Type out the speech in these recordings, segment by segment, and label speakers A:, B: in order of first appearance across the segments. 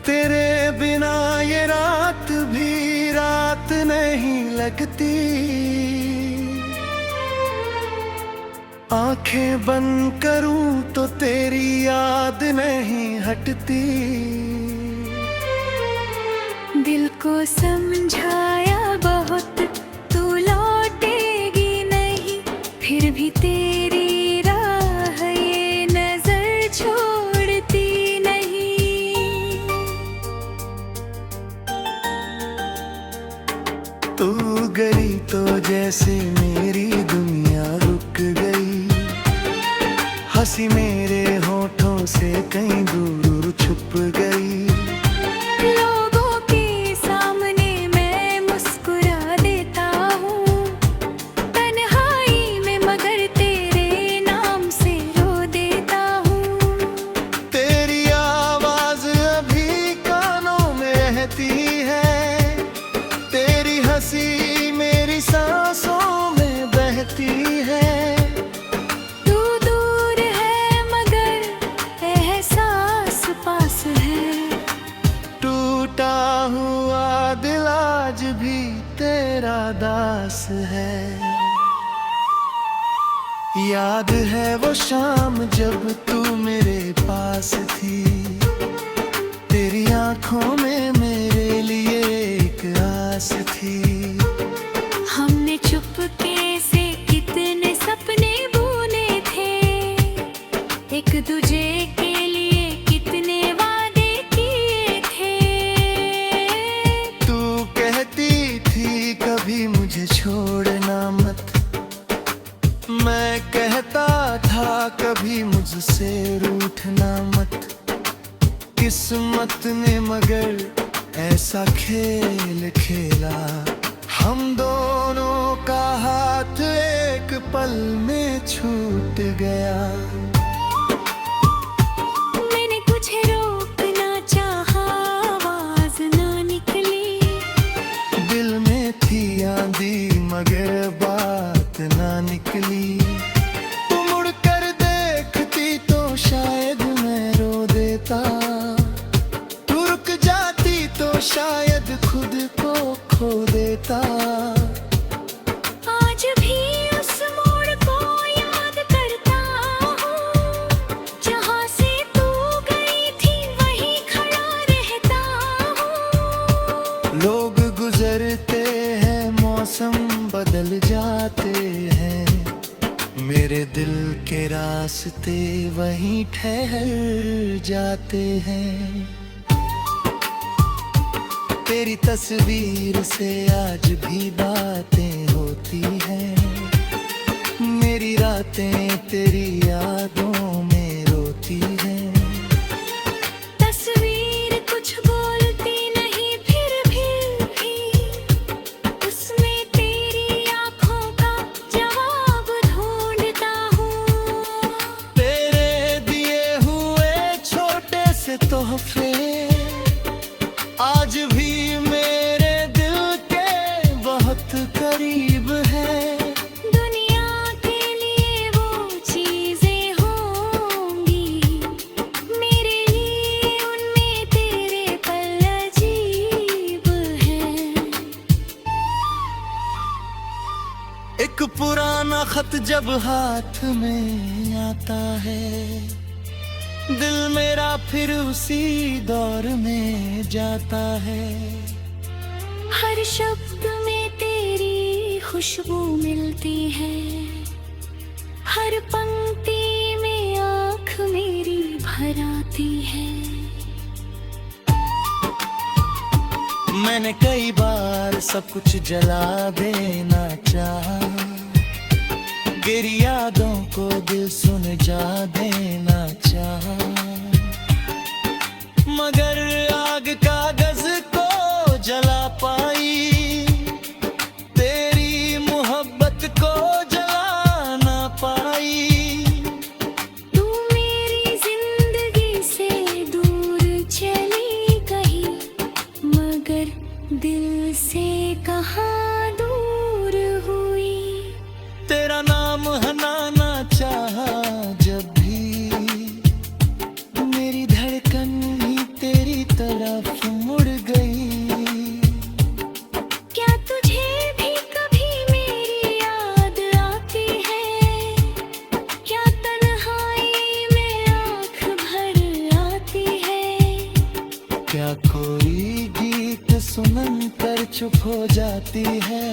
A: तेरे बिना ये रात भी रात नहीं लगती। आंखें बंद करूं तो तेरी याद नहीं हटती।
B: दिल को समझाया बहुत, तू लौटेगी नहीं, फिर भी तेरी राह ये नजर छोड़ती नहीं।
A: तू गई तो जैसे मेरी दुनिया रुक गई। हंसी मेरे होठों से कहीं दूर छुप गई।
B: लोगों के सामने मैं मुस्कुरा देता हूँ, तन्हाई में मगर तेरे नाम से रो देता हूँ।
A: तेरी आवाज अभी कानों में रहती है। तेरी हंसी मेरी सांसों में बहती है। टूटा हुआ दिल आज भी तेरा दास है। याद है वो शाम जब तू मेरे पास थी। तेरी आंखों में मेरे लिए एक आस थी।
B: हमने चुपके से कितने सपने बुने थे, एक दूजे के लिए कितने वादे किए थे।
A: तू कहती थी कभी मुझे छोड़ना मत, मैं कहता था कभी मुझसे रूठना मत। किस्मत ने मगर ऐसा खेल खेला, हम दोनों का हाथ एक पल में छूट गया।
B: मैंने कुछ रोकना चाहा, आवाज ना निकली।
A: दिल में थी आंधी मगर बात ना निकली। तू मुड़कर देखती तो शायद मैं रो देता। तू रुक जाती तो शायद खुद को खो देता।
B: आज भी उस मोड़ को याद करता हूँ, जहाँ से तू गई थी वहीं खड़ा रहता हूँ।
A: लोग गुजरते हैं, मौसम बदल जाते हैं, मेरे दिल के रास्ते वहीं ठहर जाते हैं। तेरी तस्वीर से आज भी बातें होती हैं। मेरी रातें तेरी यादों में रोती हैं।
B: तस्वीर कुछ बोलती नहीं, फिर भी उसमें तेरी आंखों का जवाब ढूंढता हूँ।
A: तेरे दिए हुए छोटे से तोहफे आज भी मेरे दिल के बहुत करीब है।
B: दुनिया के लिए वो चीजें होंगी, मेरे लिए उनमें तेरे पल अजीब हैं।
A: एक पुराना खत जब हाथ में आता है, दिल मेरा फिर उसी दौर में जाता है।
B: हर शब्द में तेरी खुशबू मिलती है, हर पंक्ति में आँख मेरी भर आती है।
A: मैंने कई बार सब कुछ जला देना चाहा, गिरी यादों को दिल सुन जा देना चाहा, मगर आग कागज को जला पाई, तेरी मोहब्बत को जला ना पाई।
B: तू मेरी जिंदगी से दूर चली गई, मगर दिल से कहाँ दूर हुई।
A: तेरा नाम हनाना चाहा जब भी सुन कर चुप हो जाती है।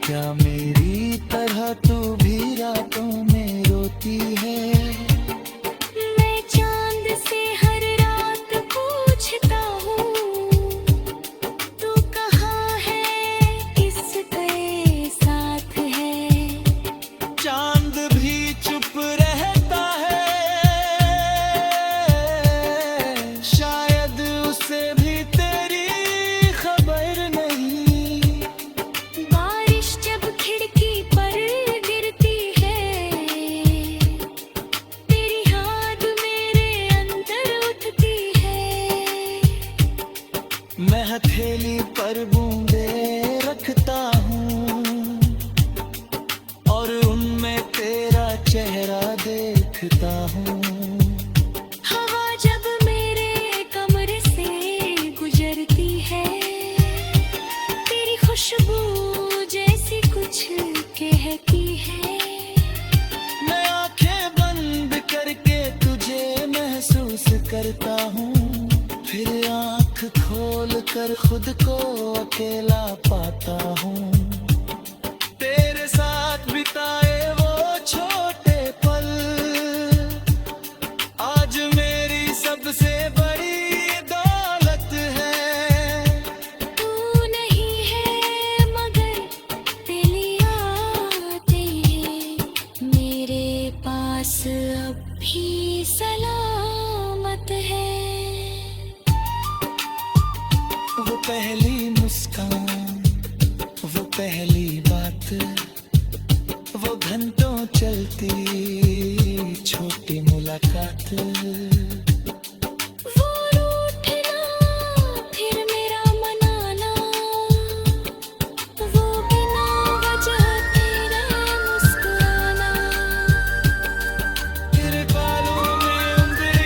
A: क्या मेरी तरह तू भी रातों में रोती है?
B: मैं चांद से हर रात पूछता हूँ, तू कहाँ है, किसके साथ है?
A: चांद भी चुप रहता है, शायद उसे भी तेरी खबर नहीं।
B: बारिश जब खिड़की पर गिरती है, तेरी याद मेरे अंदर उठती है।
A: मैं हथेली पर बूंदे रखता हूँ और उनमें तेरा चेहरा देखता हूँ।
B: हवा जब मेरे कमरे से गुजरती है, तेरी खुशबू जैसी कुछ कहती है।
A: मैं आंखें बंद करके तुझे महसूस करता हूँ, फिर आंख खोल कर खुद को अकेला पाता हूँ। तेरे साथ बिताए वो छोटे पल आज मेरी सबसे बड़ी दौलत है।
B: तू नहीं है मगर तेरी यादें मेरे पास अब भी सलामत है।
A: वो पहली मुस्कान, वो पहली बात, वो घंटों चलती छोटी मुलाकात।
B: वो रूठना फिर मेरा मनाना, वो बिना वजह तेरे मुस्कुराना।
A: तेरे बालों में उंगली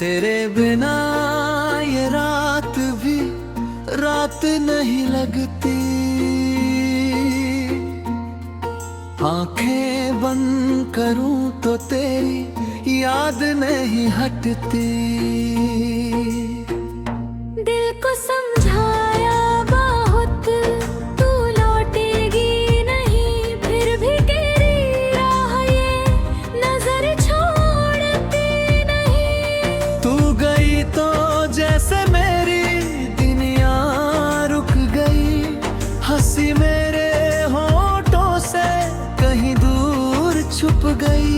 A: तेरे बिना ये रात भी रात नहीं लगती। आंखें बंद करूं तो तेरी याद नहीं हटती।
B: दिल को समझाया बहुत, तू लौटेगी नहीं, फिर भी तेरी राह ये नजर छोड़ती नहीं।
A: तू गई तो जैसे मेरी दुनिया रुक गई, हंसी मेरे होठों से कहीं दूर छुप गई।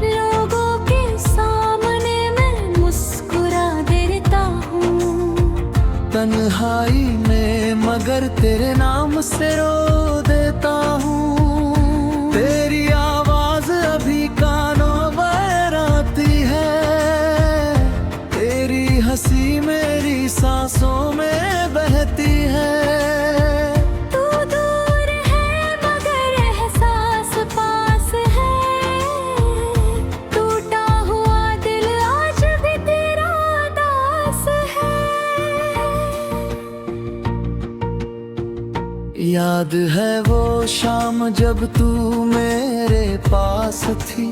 B: लोगों के सामने मैं मुस्कुरा देता हूँ,
A: तन्हाई में मगर तेरे नाम से रो देता हूँ। तेरी आवाज अभी कानों पर आती है, तेरी हंसी मेरी सांसों में बहती है।
B: तू दूर है मगर एहसास पास है, टूटा हुआ दिल आज भी तेरा दास है।
A: याद है वो शाम जब तू मेरे पास थी,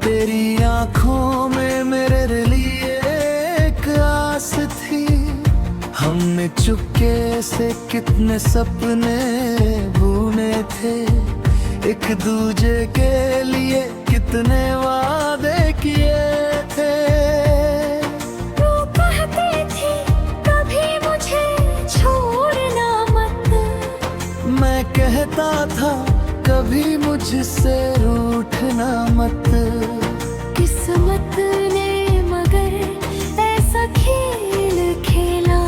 A: तेरी आंखों में मेरे लिए एक आस थी। हमने चुपके से कितने सपने बुने थे, एक दूजे के लिए कितने वादे किए थे।
B: तू कहती थी कभी मुझे छोड़ना मत,
A: मैं कहता था कभी मुझसे रूठना मत।
B: किस्मत ने मगर ऐसा खेल खेला,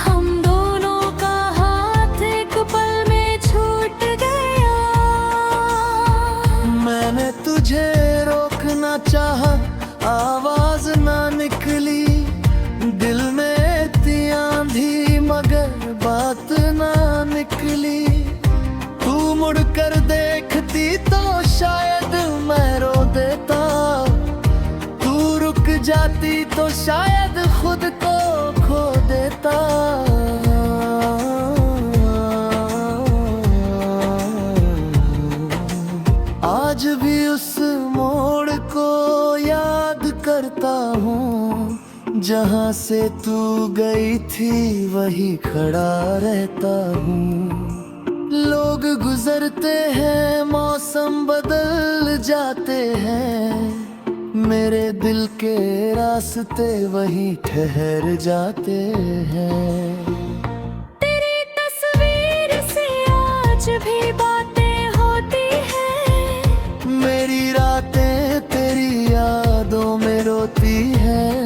B: हम दोनों का हाथ एक पल में छूट गया।
A: मैंने तुझे रोकना चाहा, आवाज ना निकली, दिल में थी आंधी मगर बात ना निकली। तू मुड़कर देखती तो शायद मैं रो देता, तू रुक जाती तो शायद खुद को खो देता। आज भी उस मोड़ को याद करता हूँ, जहाँ से तू गई थी वही खड़ा रहता हूँ। लोग गुजरते हैं, मौसम बदल जाते हैं, मेरे दिल के रास्ते वही ठहर जाते हैं।
B: तेरी तस्वीर से आज भी बातें होती हैं,
A: मेरी रातें तेरी यादों में रोती हैं।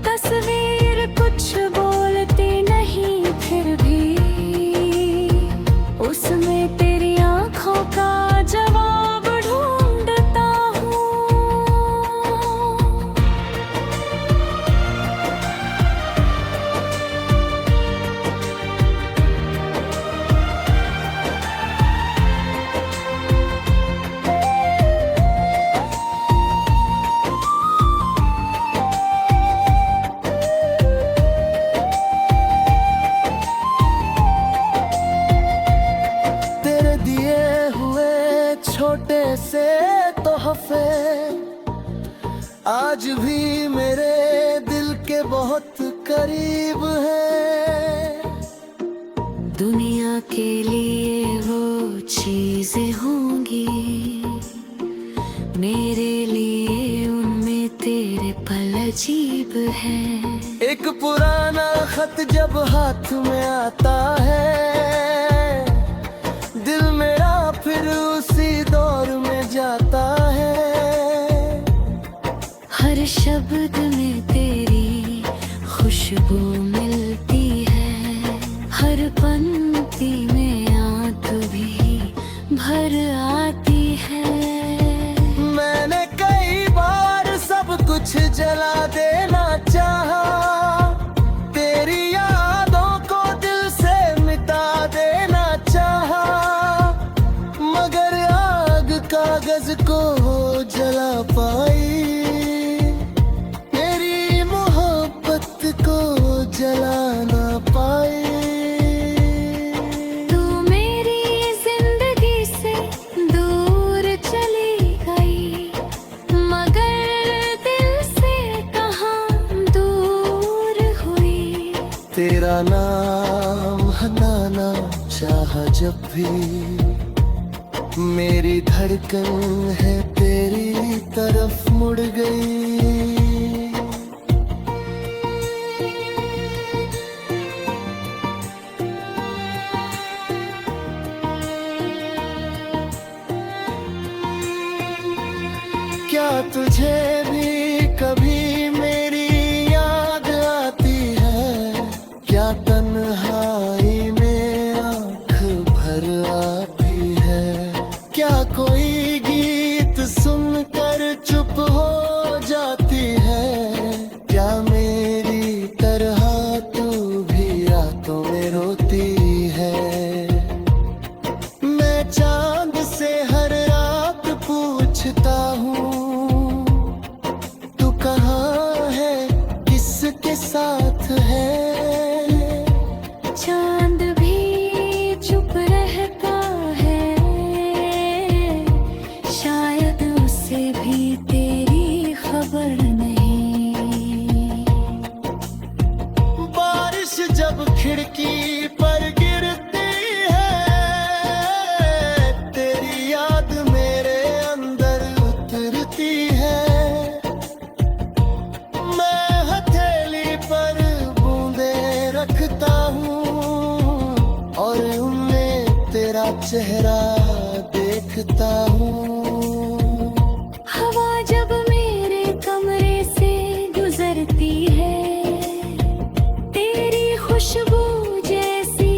B: तस्वीर कुछ बोलती नहीं फिर भी उसमें तेरी आंखों का जवाब ढूंढता हूँ।
A: तेरे दिए हुए छोटे से तोहफे आज भी मेरे दिल के बहुत करीब है।
B: दुनिया के लिए वो चीजें होंगी, मेरे लिए उनमें तेरे पल अजीब हैं।
A: एक पुराना खत जब हाथ में आता है, दिल मेरा फिर उसी दौर में जाता है।
B: हर शब्द में तेरी खुशबू मिलती है, हर पंक्ति में आंख भी भर आती है।
A: मैंने कई बार सब कुछ जला देना चाहा, तेरी यादों को दिल से मिटा देना चाहा, मगर आग कागज को जला पाई, मेरी मोहब्बत को जला ना पाई।
B: तू मेरी जिंदगी से दूर चली गई, मगर दिल से कहाँ दूर हुई।
A: तेरा नाम हनाना चाहा जब भी, मेरी धड़कन है तेरी तरफ मुड़ गई। क्या तुझे भी कभी मेरी याद आती है? क्या तन्हाई में आँख भर आती है? क्या कोई गीत सुनकर चुप हो जाती है? क्या मेरी तरह तू भी रातों में रोती है? मैं चांद से हर रात पूछता हूँ, तू कहाँ है, किसके साथ है?
B: चांद भी चुप रहता है, शायद उसे भी तेरी खबर नहीं।
A: बारिश जब खिड़की पर गिरती है, तेरी याद मेरे अंदर उतरती है। मैं हथेली पर बूंदे रखता हूँ और उनमें तेरा चेहरा देखता हूँ।
B: हवा जब मेरे कमरे से गुजरती है, तेरी खुशबू जैसी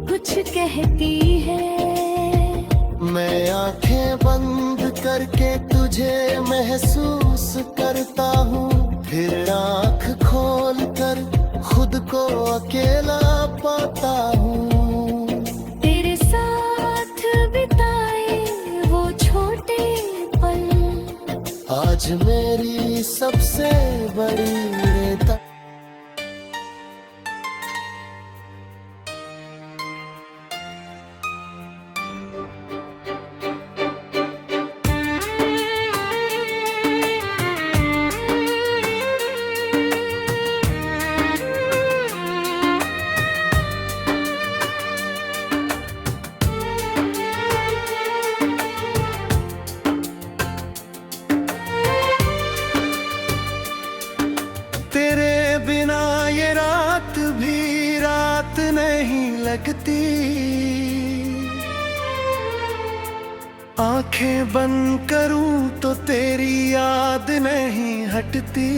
B: कुछ कहती है।
A: मैं आंखें बंद करके तुझे महसूस करता हूँ, फिर आँख खोल कर खुद को अकेला पाता हूँ।
B: तेरे साथ बिताए वो छोटे पल
A: आज आज मेरी सबसे बड़ी रेता। तेरे बिना ये रात भी रात नहीं लगती, आंखें बंद करूं तो तेरी याद नहीं हटती।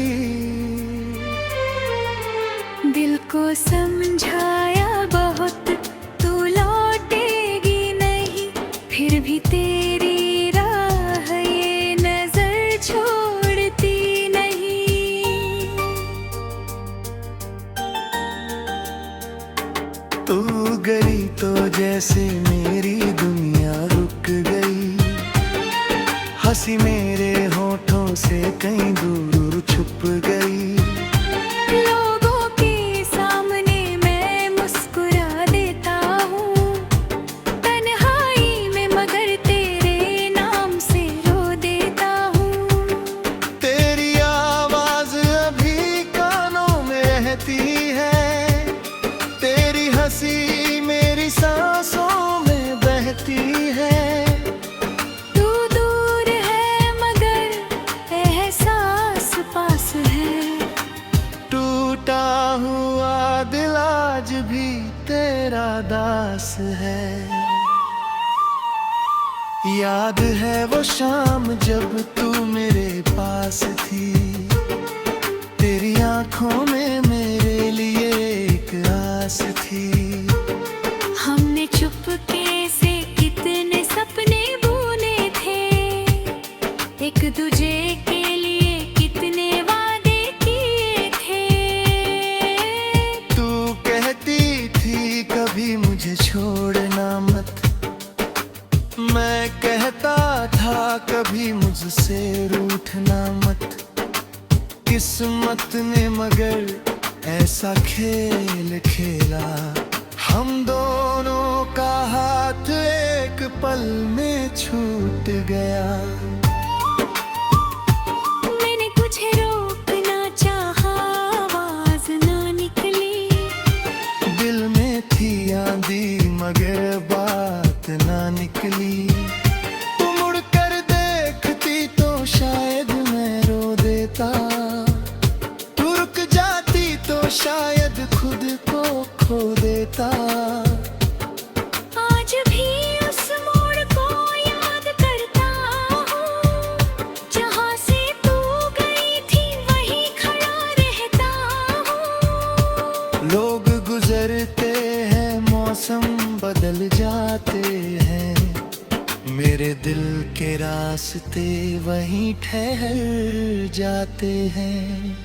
B: दिल को समझाया बहुत, तू लौटेगी नहीं, फिर भी तेरी राह ये नजर छोड़ती नहीं।
A: तू गई तो जैसे मेरी दुनिया रुक गई, हंसी मेरे होठों से कहीं दूर छुप गई।
B: लोगों के सामने मैं मुस्कुरा देता हूँ, तन्हाई में मगर तेरे नाम से रो देता हूँ।
A: तेरी आवाज अभी कानों में रहती है, तेरी हंसी मेरी सांसों में बहती है।
B: तू दूर है मगर एहसास पास है,
A: टूटा हुआ दिल आज भी तेरा दास है। याद है वो शाम जब तू मेरे पास थी, तेरी आंखों में मेरे लिए एक आस थी।
B: हमने चुपके से कितने सपने बुने थे, एक दूजे के लिए कितने वादे किए थे।
A: तू कहती थी कभी मुझे छोड़ना मत, मैं कहता था कभी मुझसे रूठना मत। किस्मत ने मगर ऐसा खेल खेला, हम दोनों का हाथ एक पल में छूट गया।
B: मैंने कुछ रोकना चाहा, आवाज ना निकली।
A: दिल में थी आंधी मगर बात ना निकली। तू मुड़कर देखती तो शायद मैं रो देता, तू रुक जाती तो शायद खुद को खो देता।
B: आज भी उस मोड़ को याद करता हूँ, जहाँ से तू गई थी वहीं खड़ा रहता हूँ।
A: लोग गुजरते हैं, मौसम बदल जाते हैं, मेरे दिल के रास्ते वहीं ठहर जाते हैं।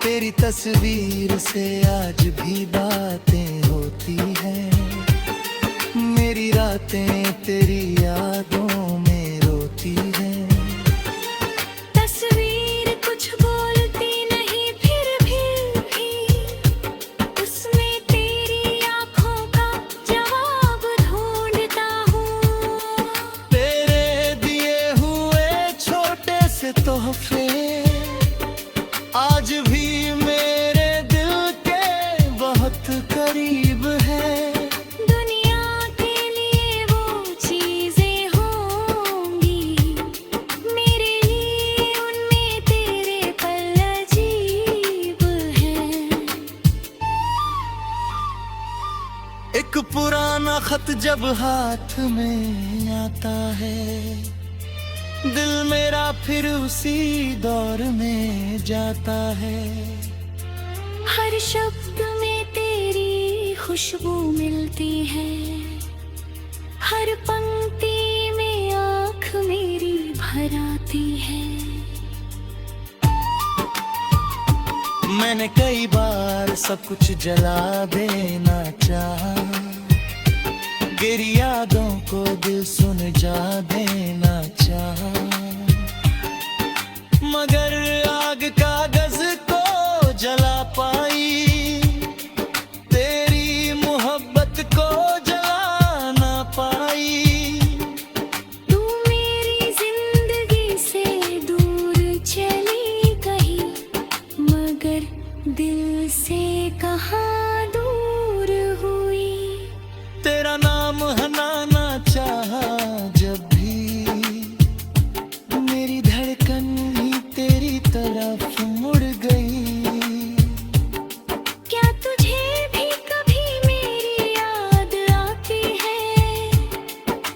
A: तेरी तस्वीर से आज भी बातें होती हैं, मेरी रातें तेरी यादों में रोती हैं।
B: तस्वीर कुछ बोलती नहीं, फिर भी उसमें तेरी आंखों का जवाब ढूंढता हूँ।
A: तेरे दिए हुए छोटे से तोहफे आज भी मेरे दिल के बहुत करीब है।
B: दुनिया के लिए वो चीजें होंगी, मेरे लिए उनमें तेरे पल अजीब हैं।
A: एक पुराना खत जब हाथ में आता है, दिल मेरा फिर उसी दौर में जाता है।
B: हर शब्द में तेरी खुशबू मिलती है, हर पंक्ति में आँख मेरी भर आती है।
A: मैंने कई बार सब कुछ जला देना चाहा, तेरी यादों को दिल सुन जा देना चाहा, मगर आग कागज को जला पाई, तेरी मोहब्बत को जला ना पाई।
B: तू मेरी जिंदगी से दूर चली गई, मगर दिल से कहाँ दूर हुई।
A: तेरा नाम हनाना चाहा जब भी, मेरी धड़कन ही तेरी तरफ मुड़ गई।
B: क्या तुझे भी कभी मेरी याद आती है?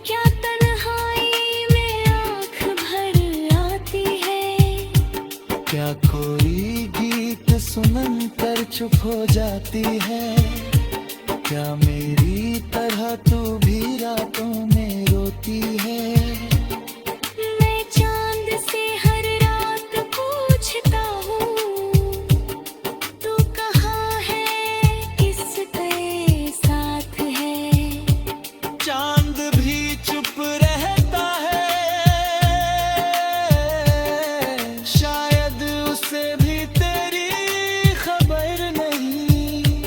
B: क्या तन्हाई में आँख भर आती है?
A: क्या कोई गीत सुनन कर चुप हो जाती है? क्या मेरी तरह तू भी रातों में रोती है?
B: मैं चांद से हर रात पूछता हूँ, तू कहाँ है, किसके साथ है?
A: चांद भी चुप रहता है, शायद उसे भी तेरी खबर नहीं।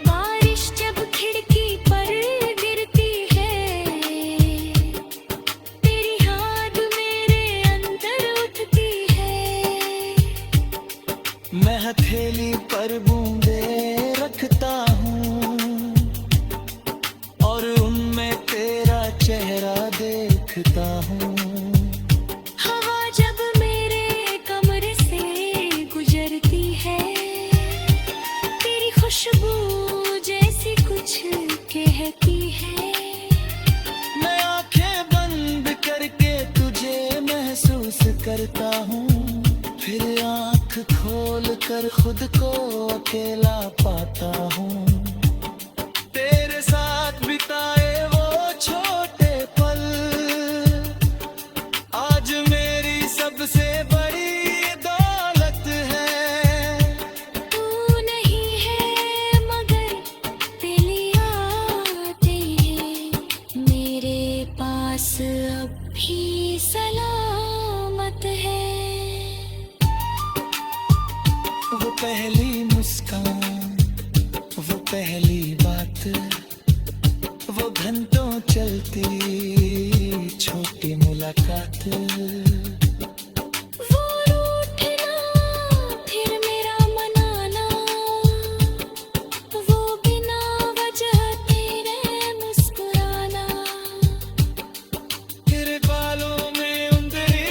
B: बारिश जब खिड़की पर गिरती है, तेरी याद मेरे अंदर उठती है।
A: मैं हथेली पर बूंदे रखता हूँ और उनमें तेरा चेहरा देखता हूँ।
B: हवा जब मेरे कमरे से गुजरती है, तेरी खुशबू जैसी कुछ कहती है।
A: मैं आंखें बंद करके तुझे महसूस करता हूँ, फिर आंख खोल कर खुद को अकेला पाता हूँ। तेरे साथ बिताए वो छोटे पल आज मेरी सबसे बड़ी दौलत है।
B: तू नहीं है मगर तेरी यादें हैं मेरे पास अब भी सलामत है।
A: वो पहली मुस्कान, वो पहली बात, वो घंटों चलती छोटी मुलाकात।
B: वो रूठना फिर मेरा मनाना, वो बिना वजह तेरे मुस्कुराना।
A: तेरे बालों में उंदरी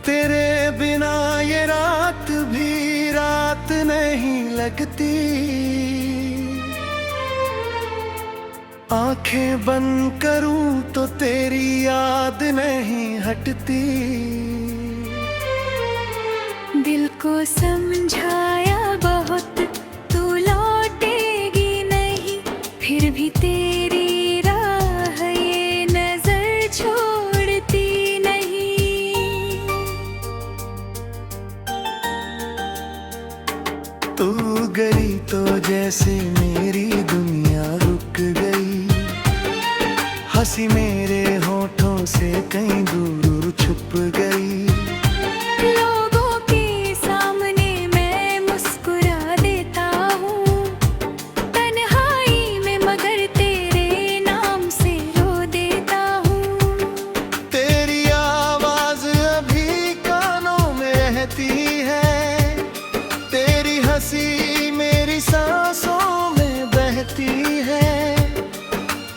A: तेरे बिना ये रात भी रात नहीं लगती। आंखें बंद करूं तो तेरी याद नहीं हटती।
B: दिल को समझाया बहुत, तू लौटेगी नहीं, फिर भी तेरी राह ये नजर छोड़ती नहीं।
A: तू गई तो जैसे मेरी दुनिया रुक गई, हंसी मेरे होठों से कहीं दूर छुप गई।
B: लोगों के सामने मैं मुस्कुरा देता हूँ, तन्हाई में मगर तेरे नाम से रो देता हूँ।
A: तेरी आवाज अभी कानों में रहती है, तेरी हंसी मेरी सांसों में बहती है।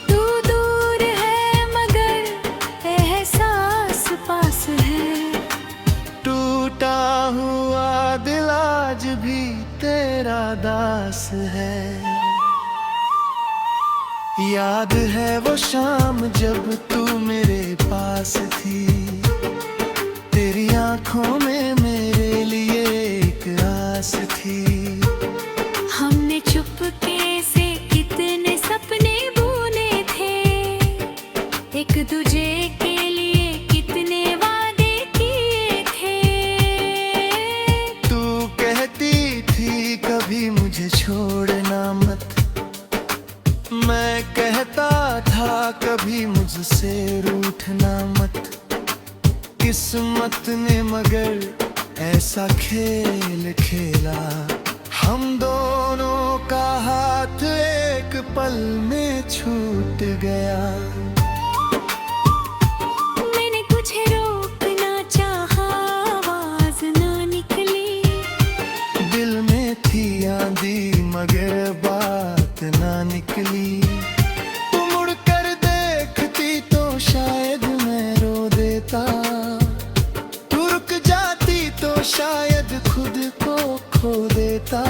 B: तू दूर है मगर एहसास पास है,
A: टूटा हुआ दिल आज भी तेरा दास है। याद है वो शाम जब तू मेरे पास थी, तेरी आंखों में मेरे लिए एक आस थी।
B: हमने चुपके से कितने सपने बुने थे, एक दूजे के लिए कितने वादे किए थे।
A: तू कहती थी कभी मुझे छोड़ना मत, मैं कहता था कभी मुझसे रूठना मत। किस्मत ने मगर ऐसा खेल खेला, हम दोनों का हाथ एक पल में छूट गया।
B: मैंने तुझे रोकना चाहा, आवाज ना निकली।
A: दिल में थी आंधी मगर बात ना निकली। तू मुड़ कर देखती तो शायद मैं रो देता, तू रुक जाती तो शायद खुद को खो देता।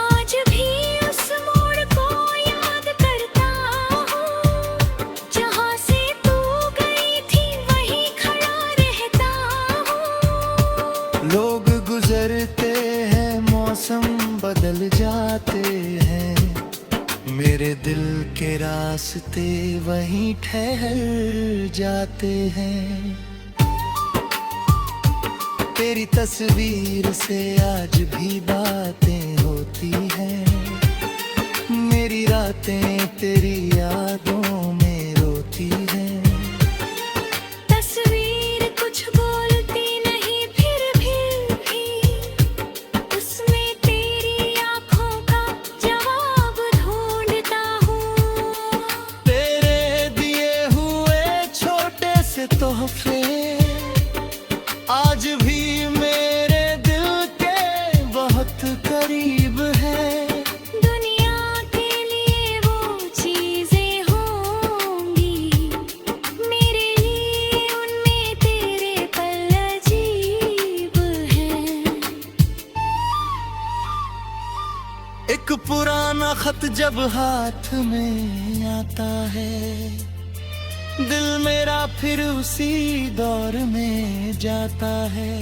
B: आज भी उस मोड़ को याद करता हूँ, जहाँ से तू गई थी वहीं खड़ा रहता हूँ।
A: लोग गुजरते हैं, मौसम बदल जाते हैं, मेरे दिल के रास्ते वहीं ठहर जाते हैं। तेरी तस्वीर से आज भी बातें होती हैं, मेरी रातें तेरी यादों में रोती हैं।
B: तस्वीर कुछ बोलती नहीं फिर भी उसमें तेरी आंखों का जवाब ढूंढता हूँ।
A: तेरे दिए हुए छोटे से तोहफे आज भी मेरे दिल के बहुत करीब है।
B: दुनिया के लिए वो चीजें होंगी, मेरे लिए उनमें तेरे पल अजीब हैं।
A: एक पुराना खत जब हाथ में आता है, दिल मेरा फिर उसी दौर में जाता है।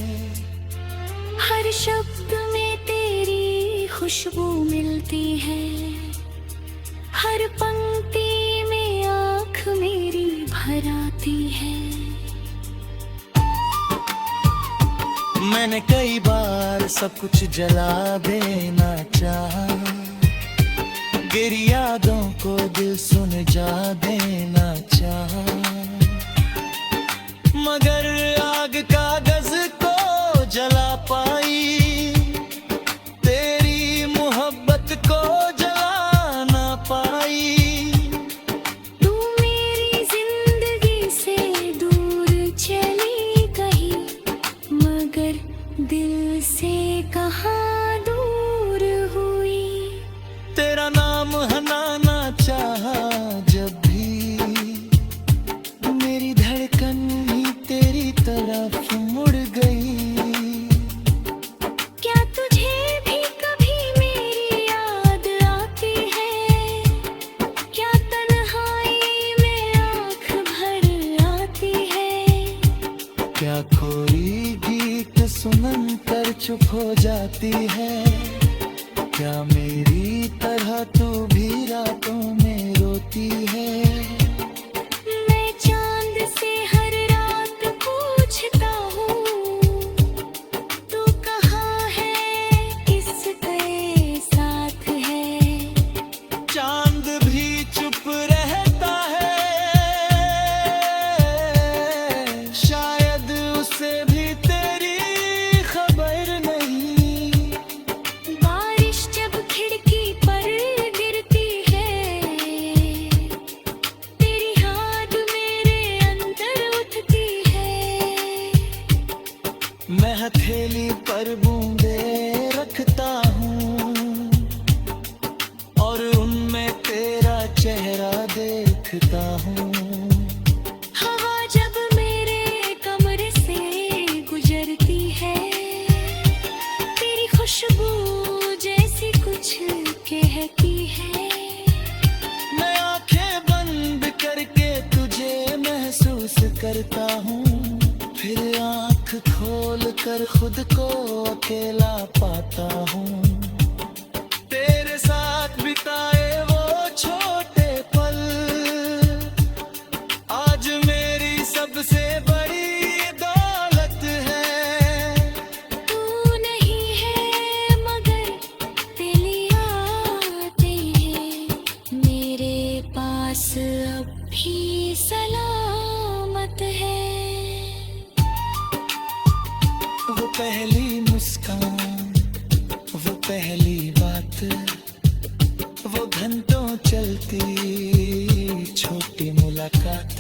B: हर शब्द में तेरी खुशबू मिलती है, हर पंक्ति में आँख मेरी भर आती है।
A: मैंने कई बार सब कुछ जला देना चाहा, गिरी यादों को दिल सुन जा देना चाहा, मगर आग कागज को जला पाई, तेरी मोहब्बत को जला ना पाई।
B: तू मेरी जिंदगी से दूर चली गई, मगर दिल से कहाँ दूर हुई।
A: तेरा नाम हनाना चाहा जब भी, मेरी धड़कन भी तेरी तरफ मुड़ गई।
B: क्या तुझे भी कभी मेरी याद आती है, क्या तन्हाई में आँख भर आती है।
A: क्या कोई गीत सुनन कर चुप हो जाती है, क्या मेरी तरह तू भी रातों में रोती है।
B: मैं चांद से हर रात पूछता हूँ, तू कहाँ है, किसके साथ है।
A: चांद भी चुप रहता है, शायद उसे भी तेरी खबर नहीं।
B: बारिश जब खिड़की पर गिरती है, तेरी याद मेरे अंदर उठती है।
A: मैं हथेली पर बूंदे रखता हूँ और उनमें तेरा चेहरा देखता हूँ।
B: हवा जब मेरे कमरे से गुजरती है, तेरी खुशबू जैसी कुछ कहती है।
A: करता हूँ, फिर आँख खोल कर खुद को अकेला पाता हूँ। तेरे साथ बिताए वो छोटे पल आज मेरी सबसे बड़ी दौलत है।
B: तू नहीं है मगर तेरी यादें हैं मेरे पास अब भी सलामत है।
A: वो पहली मुस्कान, वो पहली बात, वो घंटों चलती छोटी मुलाकात।